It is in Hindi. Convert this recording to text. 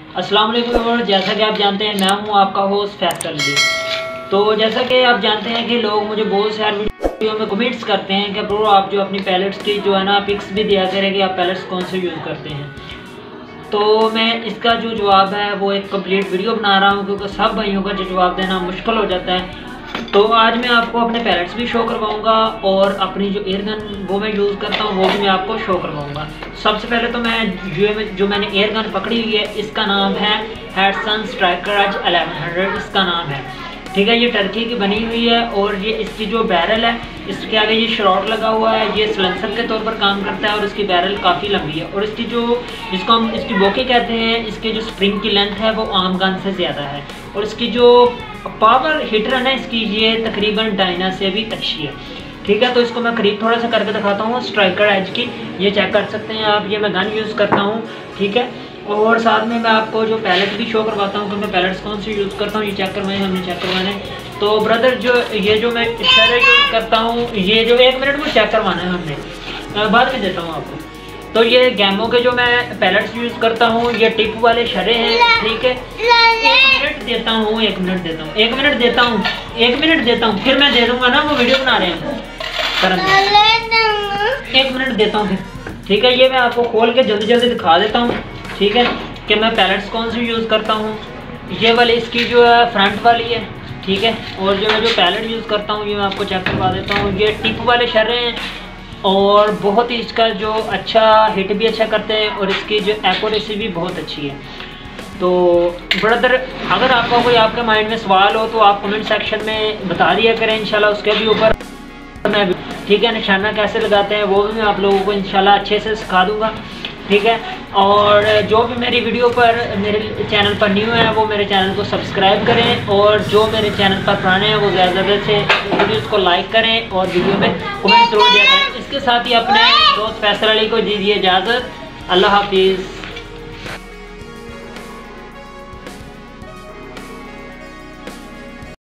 अस्सलाम वालेकुम। जैसा कि आप जानते हैं मैं हूं आपका होस्ट फैसल अली। तो जैसा कि आप जानते हैं कि लोग मुझे बहुत सारे वीडियो में कमेंट्स करते हैं कि ब्रो आप जो अपनी पैलेट्स की जो है ना पिक्स भी दिया करें कि आप पैलेट्स कौन से यूज़ करते हैं। तो मैं इसका जो जवाब है वो एक कंप्लीट वीडियो बना रहा हूँ, क्योंकि सब भाइयों का जो जवाब देना मुश्किल हो जाता है। तो आज मैं आपको अपने पैलेट्स भी शो करवाऊंगा और अपनी जो एयर गन वो मैं यूज़ करता हूँ वो भी मैं आपको शो करवाऊंगा। सबसे पहले तो मैं जो मैंने एयर गन पकड़ी हुई है इसका नाम है हैडसन स्ट्राइकर एज 1100 इसका नाम है। ठीक है, ये टर्की की बनी हुई है और ये इसकी जो बैरल है इसके आगे ये शॉट लगा हुआ है, ये सिलेंसर के तौर पर काम करता है और इसकी बैरल काफ़ी लंबी है और इसकी जो जिसको हम इसकी बोके कहते हैं, इसके जो स्प्रिंग की लेंथ है वो आम गन से ज़्यादा है और इसकी जो पावर हीटर है ना इसकी ये तकरीबन डायना से भी अच्छी है। ठीक है, तो इसको मैं करीब थोड़ा सा करके दिखाता हूँ स्ट्राइकर एज की, ये चेक कर सकते हैं आप, ये मैं गन यूज़ करता हूँ। ठीक है, और साथ में मैं आपको जो पैलेट भी शो करवाता हूँ कि मैं पैलेट्स कौन सी यूज़ करता हूँ, ये चेक करवाए हमने चेक करवाने। तो ब्रदर जो ये जो मैं इशारा यूज़ करता हूँ, ये जो 1 मिनट में चेक करवाना है हमने, बाद में देता हूँ आपको। तो ये गैमो के जो मैं पैलेट्स यूज़ करता हूँ ये टिप वाले शरे हैं। ठीक है, 1 मिनट देता हूँ, 1 मिनट देता हूँ, 1 मिनट देता हूँ, 1 मिनट देता हूँ, फिर मैं दे दूँगा ना, वो वीडियो बना रहे हैं 1 मिनट देता हूँ फिर। ठीक है, ये मैं आपको खोल के जल्दी जल्दी दिखा देता हूँ। ठीक है, कि मैं पैलेट्स कौन सी यूज़ करता हूँ। ये वाली इसकी जो है फ्रंट वाली है। ठीक है, और जो मैं जो पैलेट यूज़ करता हूँ ये मैं आपको चेक करवा देता हूँ। ये टिप वाले शर्रे हैं और बहुत ही इसका जो अच्छा हिट भी अच्छा करते हैं और इसकी जो एक्यूरेसी भी बहुत अच्छी है। तो ब्रदर अगर आपका कोई आपके माइंड में सवाल हो तो आप कमेंट सेक्शन में बता दिया करें, इंशाल्लाह उसके भी ऊपर मैं भी ठीक है निशाना कैसे लगाते हैं वो भी मैं आप लोगों को इंशाल्लाह अच्छे से सिखा दूँगा। ठीक है, और जो भी मेरी वीडियो पर मेरे चैनल पर न्यू है वो मेरे चैनल को सब्सक्राइब करें और जो मेरे चैनल पर पुराने हैं वो ज़्यादा से वीडियोस को लाइक करें और वीडियो में कमेंट जरूर दिया करें। इसके साथ ही अपने दोस्त फैसल अली को दीजिए इजाज़त। अल्लाह हाफिज़।